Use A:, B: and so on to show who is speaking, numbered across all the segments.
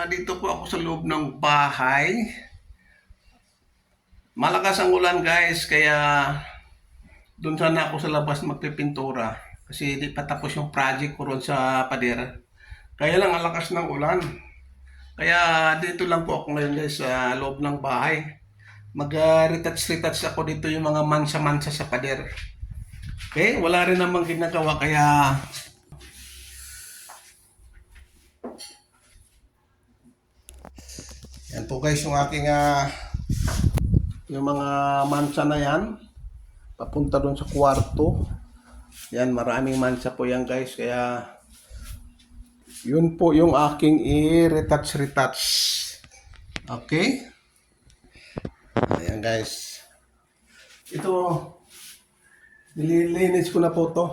A: Dito po ako sa loob ng bahay. Malakas ang ulan guys, kaya doon sana ako sa labas magpipintura. Kasi di pa tapos yung project ko ron sa pader. Kaya lang ang lakas ng ulan. Kaya dito lang po ako ngayon guys sa loob ng bahay. Mag-retouch-retouch ako dito yung mga mansa-mansa sa pader. Okay, wala rin namang ginagawa kaya yan po guys yung aking yung mga mansa na yan. Papunta doon sa kwarto. Yan, maraming mansa po yan guys. Kaya, yun po yung aking i-retouch-retouch. Okay? Ayan guys. Ito, nililinis ko na po to.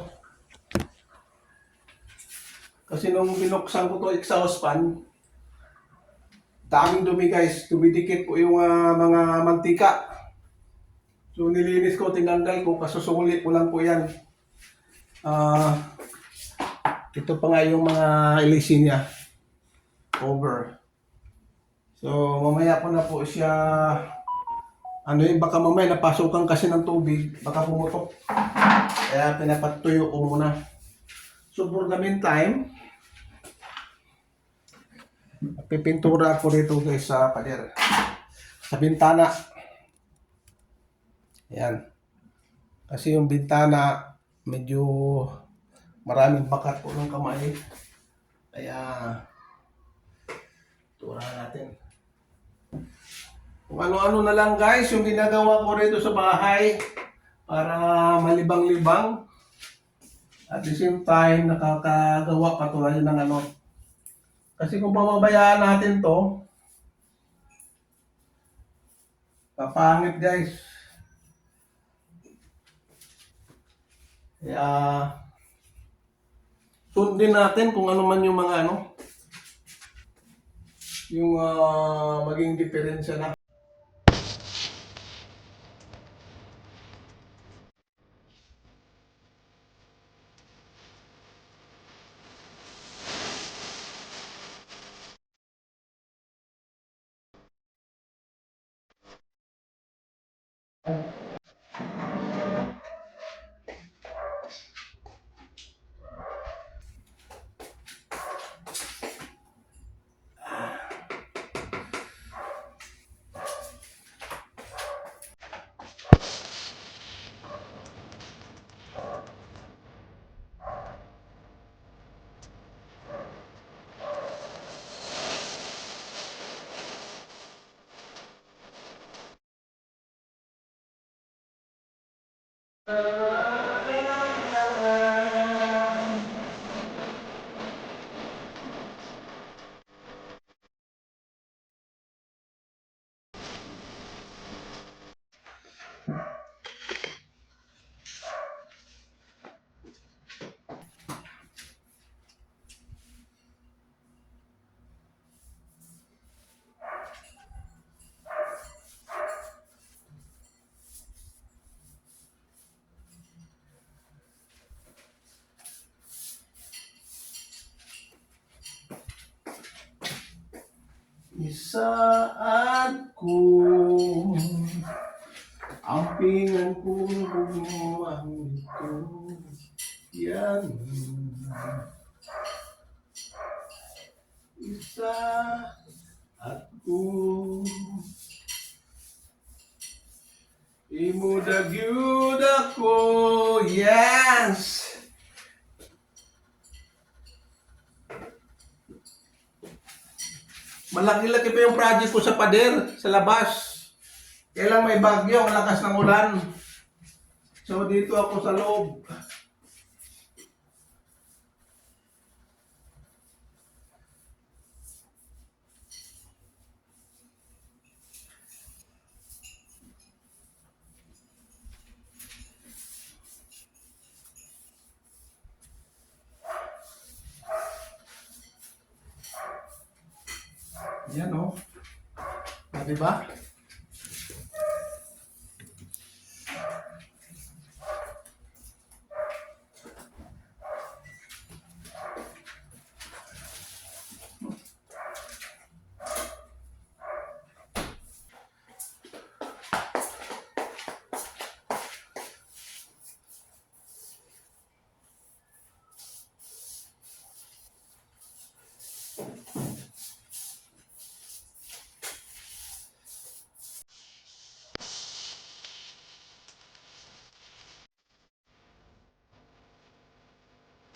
A: Kasi nung binuksan ko to exhaust fan, daming dumi guys. Dumidikit po yung mga mantika. So nilinis ko, tinanggal ko, kasusulit ko lang po yan. Ito pa nga yung mga ilisin niya. Over. So mamaya ko na po siya, baka mamaya napasukan kasi ng tubig, baka pumutok. Kaya pinapatuyo ko muna. So for the meantime, pipintura ko dito guys sa pader. Sa bintana. Ayan. Kasi yung bintana, medyo maraming bakat po ng kamay. Kaya, turahan natin. Kung ano-ano na lang guys, yung ginagawa ko rito sa bahay para malibang-libang. At the same time, nakakagawa pa tulad ng Kasi kung pababayaan natin to, papangit guys. Kaya, sundin natin kung ano man yung mga yung maging diferensya na. Isaat ko ang pingan kong bumang ito. Yan. Isaat ko imudagyud ako. Yes! Malaki-laki pa yung project ko sa pader, sa labas. Kaya lang may bagyo, ang lakas ng ulan. So dito ako sa loob. Yan o. Diba?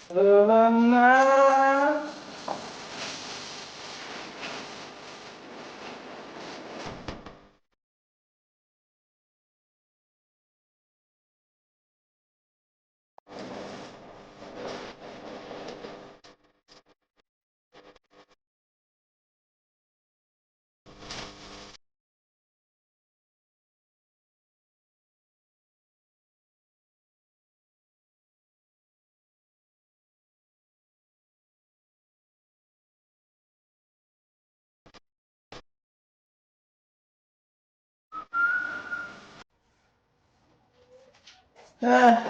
A: La, la. Ah.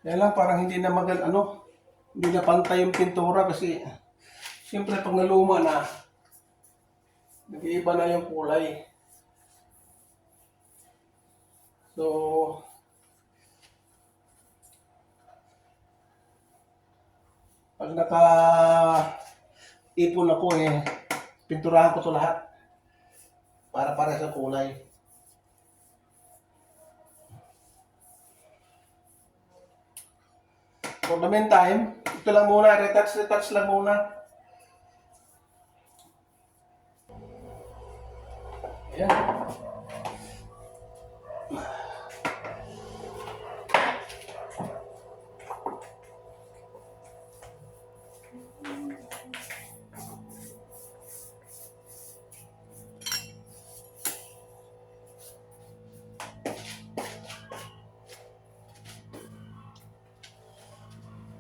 A: Kaya lang parang hindi na hindi na pantay yung pintura kasi siyempre pag naluma na, nag-iiba na yung kulay. So, pag ipon ako pinturahan ko to lahat para para sa kulay. For the meantime, ito lang muna, retouch lang muna. Ayan.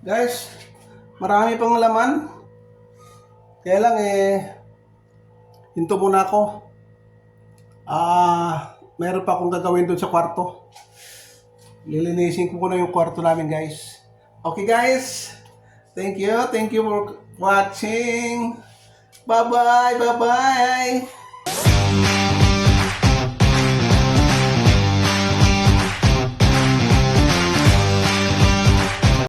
A: Guys, marami pang laman. Kaya lang hinto muna ako. Meron pa akong gagawin doon sa kwarto. Lilinisin ko na yung kwarto namin, guys. Okay, guys. Thank you. Thank you for watching. Bye-bye. Bye-bye.